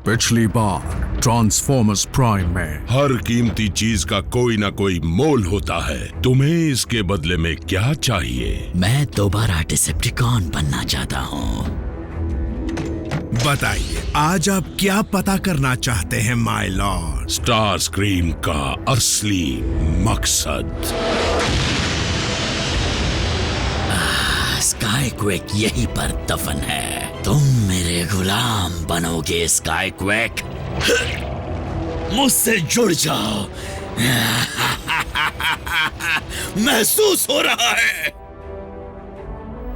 पिछली बार transformers prime में हर कीमती चीज का कोई ना कोई मोल होता है। तुम्हें इसके बदले में क्या चाहिए? मैं दोबारा डिसेप्टिकॉन बनना चाहता हूँ। बताइए, आज आप क्या पता करना चाहते हैं माय लॉर्ड? स्टार स्क्रीम का असली मकसद। स्काईक्वेक यहीं पर दफन है। तुम मेरे गुलाम बनोगे स्काईक्वेक। मुझसे जुड़ जाओ। महसूस हो रहा है।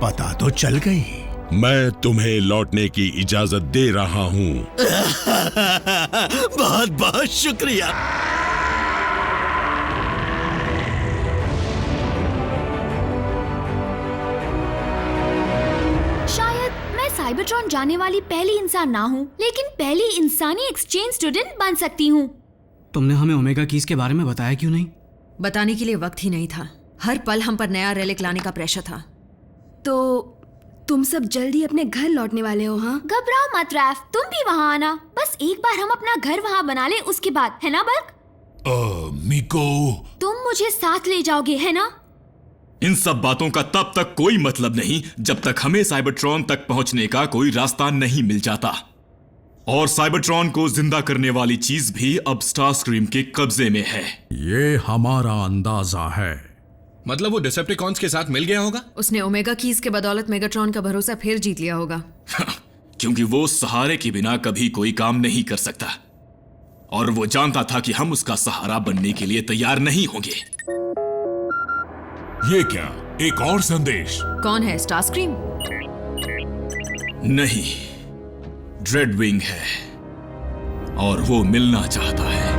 पता तो चल गई। मैं तुम्हें लौटने की इजाजत दे रहा हूँ। बहुत बहुत शुक्रिया। साइबरट्रॉन जाने वाली पहली इंसान ना हूँ, लेकिन पहली इंसानी एक्सचेंज स्टूडेंट बन सकती हूँ। तुमने हमें ओमेगा कीज के बारे में बताया क्यों नहीं? बताने के लिए वक्त ही नहीं था। हर पल हम पर नया रेलिक लाने का प्रेशर था। तो तुम सब जल्दी अपने घर लौटने वाले हो? हाँ, घबराओ मत रैफ, तुम भी वहाँ आना। बस एक बार हम अपना घर वहाँ बना ले, उसके बाद, है ना बल्क? मिको, तुम मुझे साथ ले जाओगे, है ना? इन सब बातों का तब तक कोई मतलब नहीं जब तक हमें साइबरट्रॉन तक पहुंचने का कोई रास्ता नहीं मिल जाता। और साइबरट्रॉन को जिंदा करने वाली चीज भी अब स्टारस्क्रीम के कब्जे में है। ये हमारा अंदाजा है। मतलब वो डिसेप्टिकॉन्स के साथ मिल गया होगा? उसने ओमेगा कीज के बदौलत मेगाट्रॉन का भरोसा फिर जीत लिया होगा। क्योंकि वो सहारे के बिना कभी कोई काम नहीं कर सकता, और वो जानता था कि हम उसका सहारा बनने के लिए तैयार नहीं होंगे। ये क्या, एक और संदेश? कौन है? स्टारस्क्रीम? नहीं, ड्रेडविंग है, और वो मिलना चाहता है।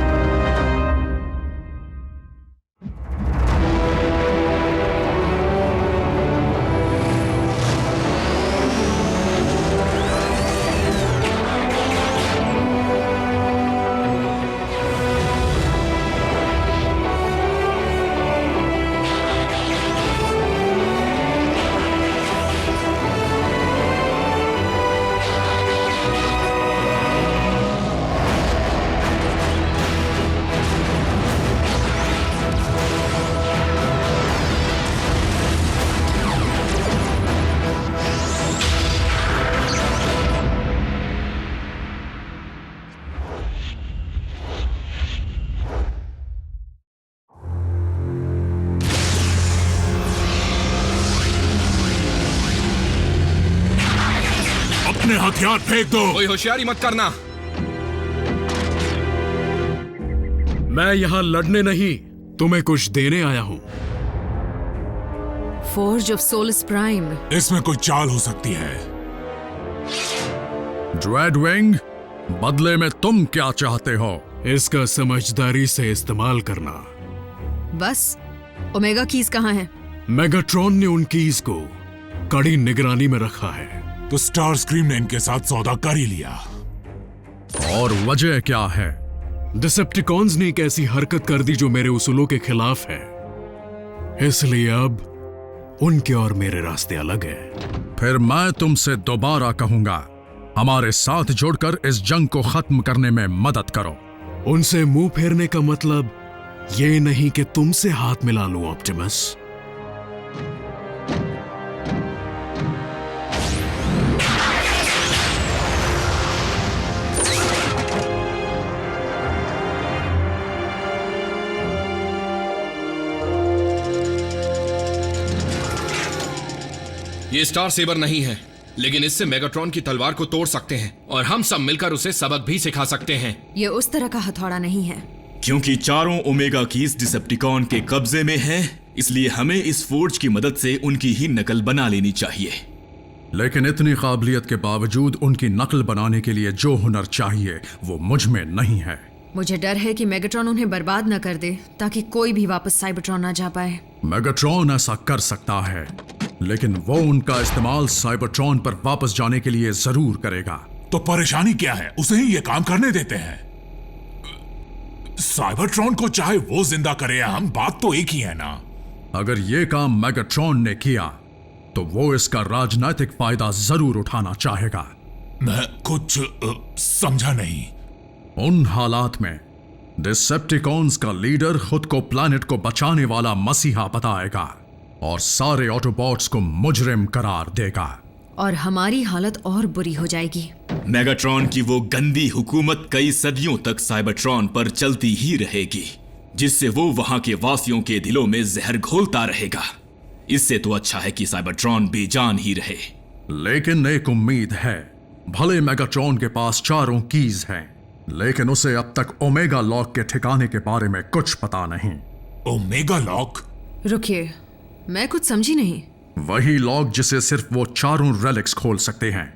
अपने हथियार फेंक दो। कोई होशियारी मत करना। मैं यहाँ लड़ने नहीं, तुम्हें कुछ देने आया हूँ। Forge of Solus Prime. इसमें कोई चाल हो सकती है। ड्रेडविंग, बदले में तुम क्या चाहते हो? इसका समझदारी से इस्तेमाल करना। बस, ओमेगा कीज कहाँ है? मेगाट्रॉन ने उन कीज को कड़ी निगरानी में रखा है। तो स्टार स्क्रीम ने इनके साथ सौदा कर ही लिया। और वजह क्या है? डिसेप्टिकॉन्स ने एक ऐसी हरकत कर दी जो मेरे उसूलों के खिलाफ है, इसलिए अब उनके और मेरे रास्ते अलग हैं। फिर मैं तुमसे दोबारा कहूंगा, हमारे साथ जुड़कर इस जंग को खत्म करने में मदद करो। उनसे मुंह फेरने का मतलब ये नहीं कि तुमसे हाथ मिला लूं ऑप्टिमस। ये स्टार सेबर नहीं है, लेकिन इससे मेगाट्रॉन की तलवार को तोड़ सकते हैं, और हम सब मिलकर उसे सबक भी सिखा सकते हैं। ये उस तरह का हथौड़ा नहीं है। क्योंकि चारों ओमेगा कीज डिसेप्टिकॉन के कब्जे में है, इसलिए हमें इस फोर्ज की मदद से उनकी ही नकल बना लेनी चाहिए। लेकिन इतनी काबिलियत के बावजूद उनकी नकल बनाने के लिए जो हुनर चाहिए वो मुझ में नहीं है। मुझे डर है कि मेगाट्रॉन उन्हें बर्बाद न कर दे, ताकि कोई भी वापस साइबरट्रॉन ना जा पाए। मेगाट्रॉन ऐसा कर सकता है, लेकिन वो उनका इस्तेमाल साइबरट्रॉन पर वापस जाने के लिए जरूर करेगा। तो परेशानी क्या है? उसे ही ये काम करने देते हैं। साइबरट्रॉन को चाहे वो जिंदा करे या हम, बात तो एक ही है ना। अगर ये काम मेगाट्रॉन ने किया तो वो इसका राजनीतिक फायदा जरूर उठाना चाहेगा। मैं कुछ समझा नहीं। उन हालात में डिसेप्टिकॉन्स का लीडर खुद को प्लैनेट को बचाने वाला मसीहा बताएगा और सारे ऑटोबॉट्स को मुजरिम करार देगा। और हमारी हालत और बुरी हो जाएगी। मेगाट्रॉन की वो गंदी हुकूमत कई सदियों तक साइबरट्रॉन पर चलती ही रहेगी, जिससे वो वहां के वासियों के दिलों में जहर घोलता रहेगा। इससे तो अच्छा है कि साइबरट्रॉन बेजान ही रहे। लेकिन एक उम्मीद है। भले मेगाट्रॉन के पास 4 कीज हैं, लेकिन उसे अब तक ओमेगा लॉक के ठिकाने के बारे में कुछ पता नहीं। Omega lock? रुकिए, मैं कुछ समझी नहीं। वही लॉक जिसे सिर्फ वो 4 रेलिक्स खोल सकते हैं।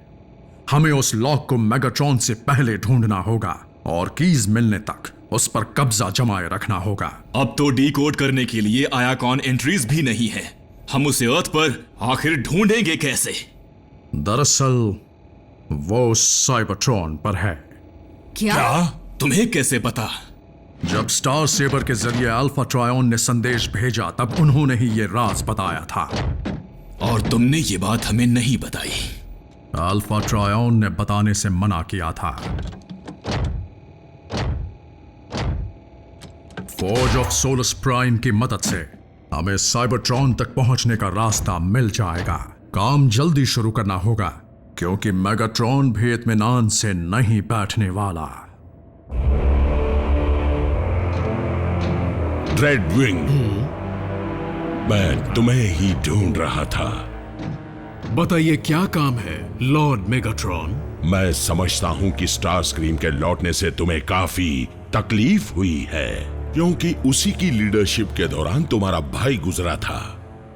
हमें उस लॉक को मेगाट्रॉन से पहले ढूंढना होगा और कीज मिलने तक उस पर कब्जा जमाए रखना होगा। अब तो डीकोड करने के लिए आयाकॉन एंट्रीज भी नहीं है। हम उसे अर्थ पर आखिर ढूंढेंगे कैसे? दरअसल वो साइबरट्रॉन पर है। क्या? तुम्हें कैसे पता? जब स्टार सेबर के जरिए अल्फा ट्रायन ने संदेश भेजा तब उन्होंने ही ये राज बताया था। और तुमने ये बात हमें नहीं बताई। अल्फा ट्रायन ने बताने से मना किया था। फोर्ज ऑफ सोलस प्राइम की मदद से हमें साइबरट्रॉन तक पहुंचने का रास्ता मिल जाएगा। काम जल्दी शुरू करना होगा, क्योंकि मेगाट्रॉन भी इत्मीनान से नहीं बैठने वाला। ड्रेडविंग, मैं तुम्हें ही ढूंढ रहा था। बताइए क्या काम है लॉर्ड मेगाट्रॉन? मैं समझता हूं कि स्टार स्क्रीम के लौटने से तुम्हें काफी तकलीफ हुई है, क्योंकि उसी की लीडरशिप के दौरान तुम्हारा भाई गुजरा था।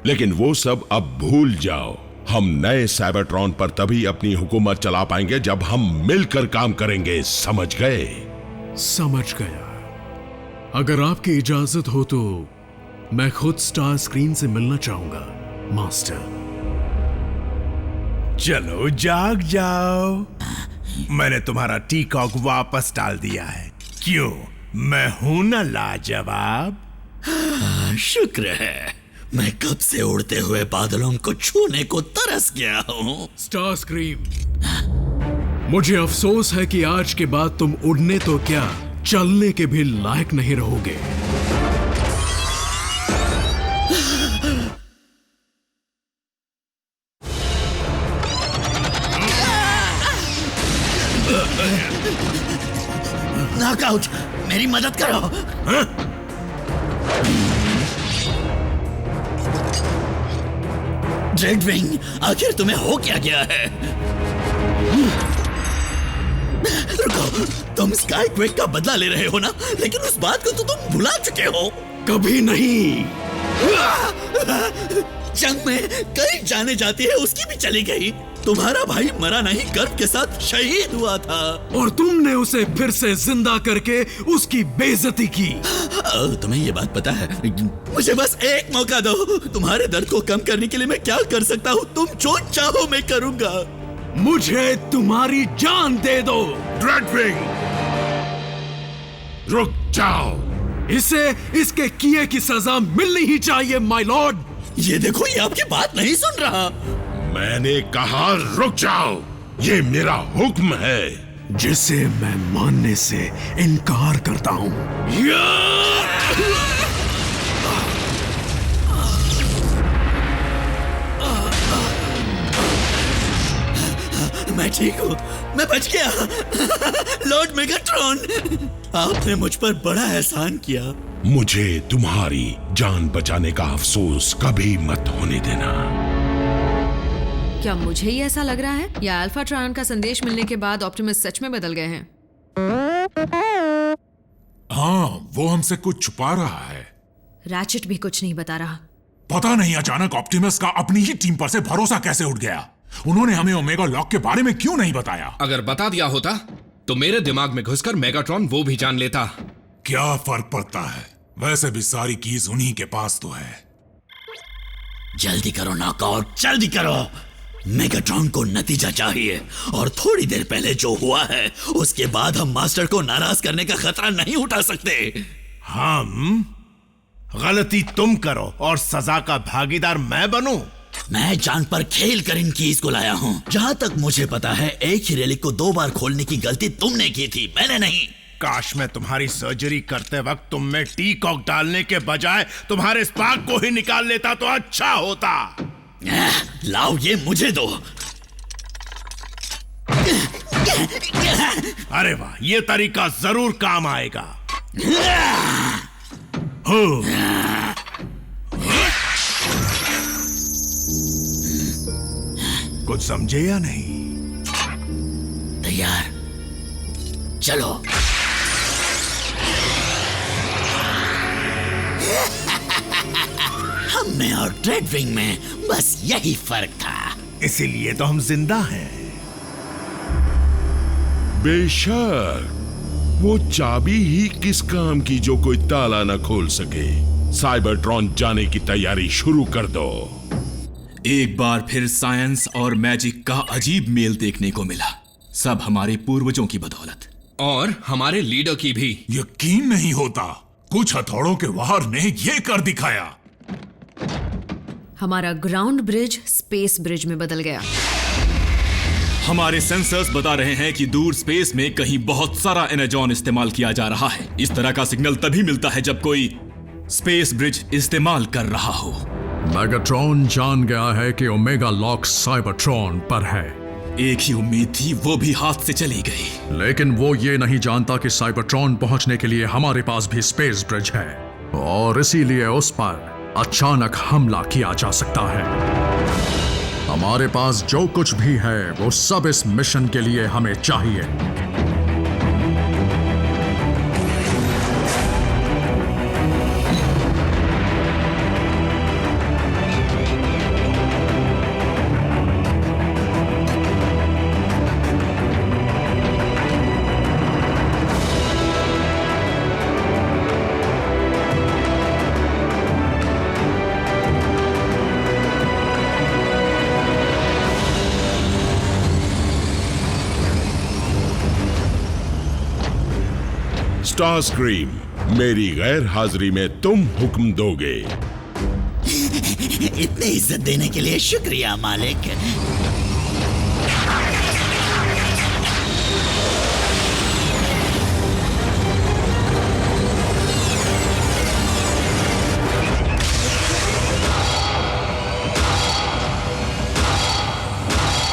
लेकिन वो सब अब भूल जाओ। हम नए साइबरट्रॉन पर तभी अपनी हुकूमत चला पाएंगे जब हम मिलकर काम करेंगे, समझ गए? समझ गया। अगर आपकी इजाजत हो तो मैं खुद स्टार स्क्रीन से मिलना चाहूंगा, मास्टर। चलो जाग जाओ, मैंने तुम्हारा टीकॉक वापस डाल दिया है। क्यों, मैं हूं ना लाजवाब? शुक्र है, मैं कब से उड़ते हुए बादलों को छूने को तरस गया हूं। स्टार स्क्रीम, मुझे अफसोस है कि आज के बाद तुम उड़ने तो क्या, चलने के भी लायक नहीं रहोगे। नॉकआउट, मेरी मदद करो। ड्रेडविंग, आखिर तुम्हें हो क्या गया है? रुको, तुम स्काई क्वेक का बदला ले रहे हो ना? लेकिन उस बात को तो तुम भुला चुके हो। कभी नहीं। जंग में कई जाने जाती है, उसकी भी चली गई। तुम्हारा भाई मरा नहीं, गर्व के साथ शहीद हुआ था। और तुमने उसे फिर से जिंदा करके उसकी बेइज्जती की। तुम्हें ये बात पता है? मुझे बस एक मौका दो। तुम्हारे दर्द को कम करने के लिए मैं क्या कर सकता हूँ? तुम जो चाहो मैं करूंगा। मुझे तुम्हारी जान दे दो। ड्रेडविंग, रुक जाओ। इसे इसके किए की सजा मिलनी ही चाहिए, माय लॉर्ड। ये देखो, ये आपकी बात नहीं सुन रहा। मैंने कहा रुक जाओ, ये मेरा हुक्म है, जिसे मैं मानने से इनकार करता हूं। मैं ठीक हूँ, मैं बच गया। लॉर्ड मेगाट्रॉन, आपने मुझ पर बड़ा एहसान किया। मुझे तुम्हारी जान बचाने का अफसोस कभी मत होने देना। क्या मुझे ही ऐसा लग रहा है, या अल्फा ट्रायन का संदेश मिलने के बाद ऑप्टिमस सच में बदल गए हैं? हाँ, वो हमसे कुछ छुपा रहा है। रैचेट भी कुछ नहीं बता रहा। पता नहीं अचानक ऑप्टिमस का अपनी ही टीम पर से भरोसा कैसे उठ गया। उन्होंने हमें ओमेगा लॉक के बारे में क्यों नहीं बताया? अगर बता दिया होता तो मेरे दिमाग में घुसकर मेगाट्रॉन वो भी जान लेता। क्या फर्क पड़ता है, वैसे भी सारी कीज उन्हीं के पास तो है। जल्दी करो नॉकआउट, जल्दी करो। मेगाट्रॉन को नतीजा चाहिए, और थोड़ी देर पहले जो हुआ है उसके बाद हम मास्टर को नाराज करने का खतरा नहीं उठा सकते। हम गलती तुम करो और सजा का भागीदार मैं बनूं? मैं जान पर खेल कर इन कीज को लाया हूँ। जहाँ तक मुझे पता है एक ही रेलिक को 2 बार खोलने की गलती तुमने की थी, मैंने नहीं। काश मैं तुम्हारी सर्जरी करते वक्त तुम में टी कॉक डालने के बजाय तुम्हारे स्पार्क को ही निकाल लेता तो अच्छा होता। लाओ ये मुझे दो। अरे वाह, ये तरीका जरूर काम आएगा। हो। कुछ समझे या नहीं? तैयार, चलो। हम में और ड्रेडविंग में बस यही फर्क था, इसीलिए तो हम जिंदा हैं। बेशक, वो चाबी ही किस काम की जो कोई ताला न खोल सके। साइबरट्रॉन जाने की तैयारी शुरू कर दो। एक बार फिर साइंस और मैजिक का अजीब मेल देखने को मिला, सब हमारे पूर्वजों की बदौलत। और हमारे लीडर की भी। यकीन नहीं होता, कुछ हथौड़ों के वार ने ये कर दिखाया। हमारा ग्राउंड ब्रिज स्पेस ब्रिज में बदल गया। हमारे सेंसर्स बता रहे हैं कि दूर स्पेस में कहीं बहुत सारा एनर्जॉन इस्तेमाल किया जा रहा है। इस तरह का सिग्नल तभी मिलता है जब कोई स्पेस ब्रिज इस्तेमाल कर रहा हो। मैगाट्रॉन जान गया है कि ओमेगा लॉक साइबरट्रॉन पर है। एक ही उम्मीद थी, वो भी हाथ से चली गई। लेकिन वो ये नहीं जानता कि साइबरट्रॉन पहुंचने के लिए हमारे पास भी स्पेस ब्रिज है और इसीलिए उस पर अचानक हमला किया जा सकता है। हमारे पास जो कुछ भी है वो सब इस मिशन के लिए हमें चाहिए। स्टारस्क्रीम, मेरी गैर हाजिरी में तुम हुक्म दोगे। इतनी इज्जत देने के लिए शुक्रिया मालिक।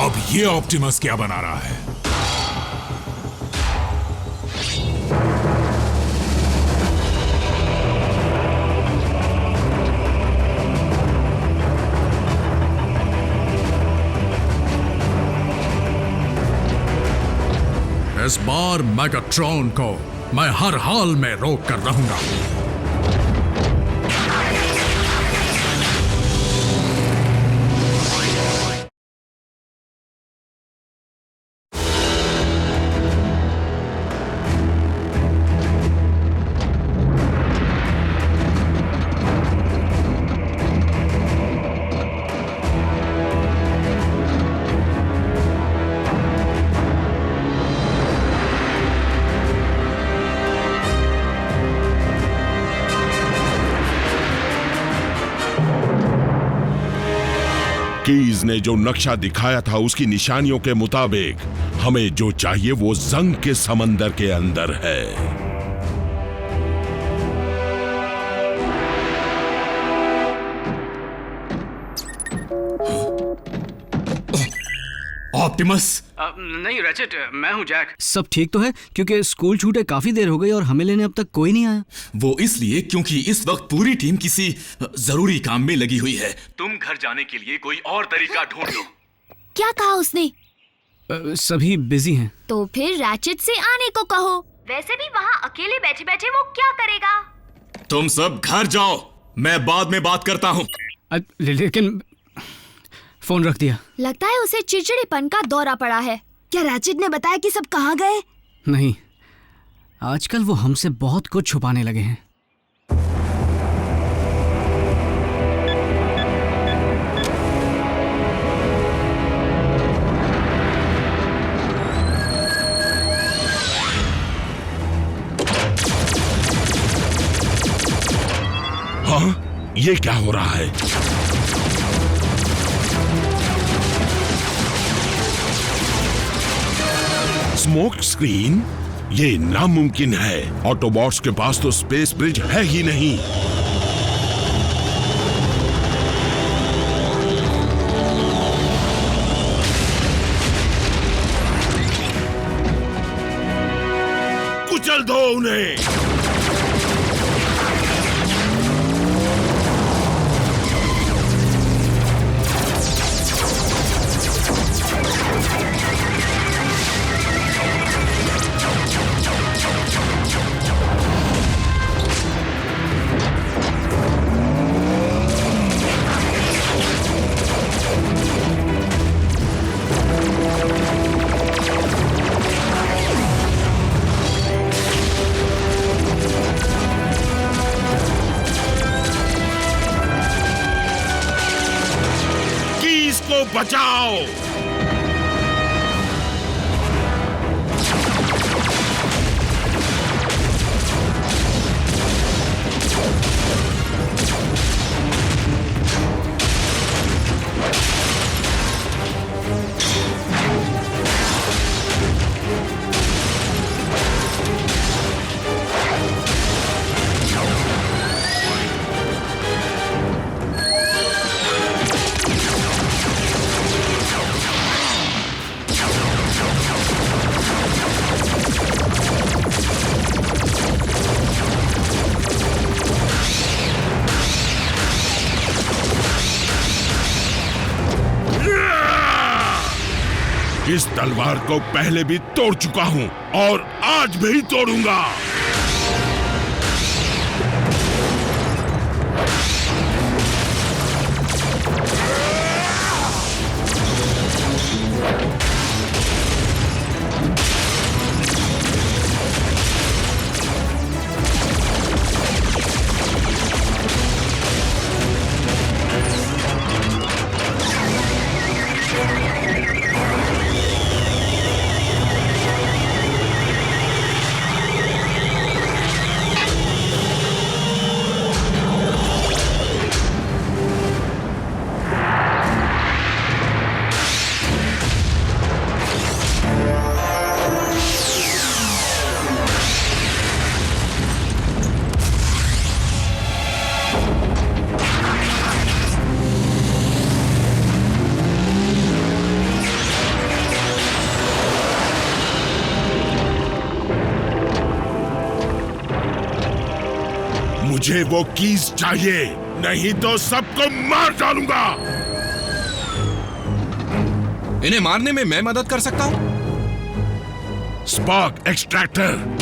अब ये ऑप्टिमस क्या बना रहा है? इस बार मैगाट्रॉन को मैं हर हाल में रोक कर रहूंगा। कीज ने जो नक्शा दिखाया था उसकी निशानियों के मुताबिक हमें जो चाहिए वो जंग के समंदर के अंदर है। ऑप्टिमस। नहीं रैचेट, मैं हूँ जैक। सब ठीक तो है? क्योंकि स्कूल छूटे काफी देर हो गई और हमें लेने अब तक कोई नहीं आया। वो इसलिए क्योंकि इस वक्त पूरी टीम किसी जरूरी काम में लगी हुई है। तुम घर जाने के लिए कोई और तरीका ढूंढ लो। क्या कहा उसने? सभी बिजी हैं। तो फिर रैचेट से आने को कहो। वैसे भी वहाँ अकेले बैठे बैठे वो क्या करेगा? तुम सब घर जाओ, मैं बाद में बात करता हूँ। लेकिन फोन रख दिया। लगता है उसे चिड़चिड़ेपन का दौरा पड़ा है। क्या रैचेट ने बताया कि सब कहाँ गए? नहीं, आजकल वो हमसे बहुत कुछ छुपाने लगे हैं। हाँ, ये क्या हो रहा है? Smoke screen? ये नामुमकिन है। ऑटोबॉट्स के पास तो स्पेस ब्रिज है ही नहीं। कुचल दो उन्हें। बचाओ। इस तलवार को पहले भी तोड़ चुका हूं और आज भी तोड़ूंगा। मुझे वो कीज चाहिए, नहीं तो सबको मार डालूंगा। इन्हें मारने में मैं मदद कर सकता हूं। Spark extractor.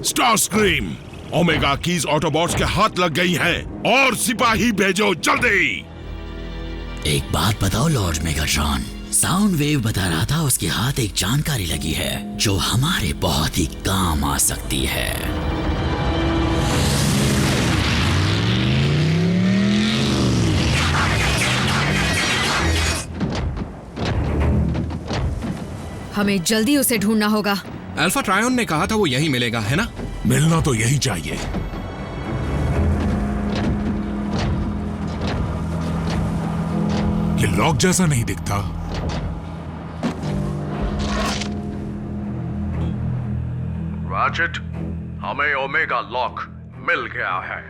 Starscream, Omega keys Autobots के हाथ लग गई हैं और सिपाही भेजो जल्दी। एक बात बताओ लॉर्ड मेगाट्रॉन, साउंड वेव बता रहा था उसके हाथ एक जानकारी लगी है जो हमारे बहुत ही काम आ सकती है। हमें जल्दी उसे ढूंढना होगा। अल्फा ट्रायन ने कहा था वो यहीं मिलेगा, है ना? मिलना तो यही चाहिए। ये लॉक जैसा नहीं दिखता। रैचेट, हमें ओमेगा लॉक मिल गया है।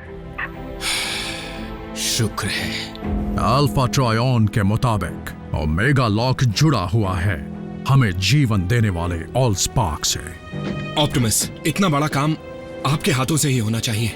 शुक्र है। अल्फा ट्रायन के मुताबिक ओमेगा लॉक जुड़ा हुआ है हमें जीवन देने वाले ऑल स्पार्क से। ऑप्टिमस, इतना बड़ा काम आपके हाथों से ही होना चाहिए।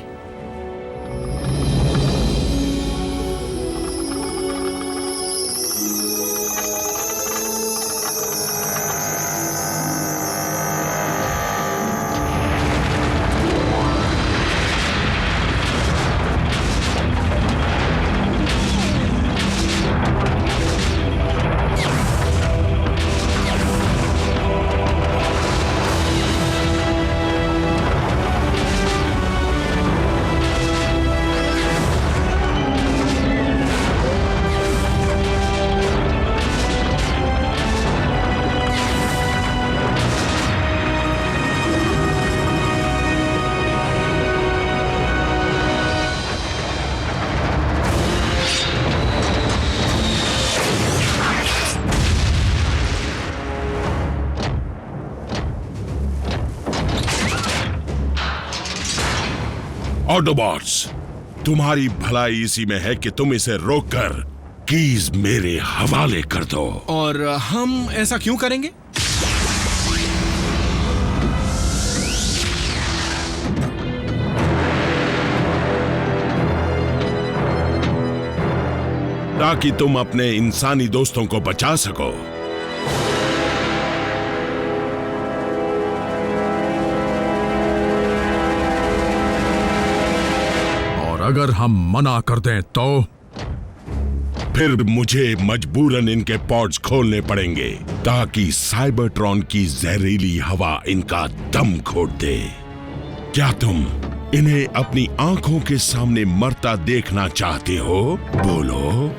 ऑटोबॉट्स, तुम्हारी भलाई इसी में है कि तुम इसे रोककर कीज मेरे हवाले कर दो। और हम ऐसा क्यों करेंगे? ताकि तुम अपने इंसानी दोस्तों को बचा सको। और अगर हम मना कर दें तो फिर मुझे मजबूरन इनके पॉड्स खोलने पड़ेंगे ताकि साइबरट्रॉन की जहरीली हवा इनका दम घोट दे। क्या तुम इन्हें अपनी आंखों के सामने मरता देखना चाहते हो? बोलो।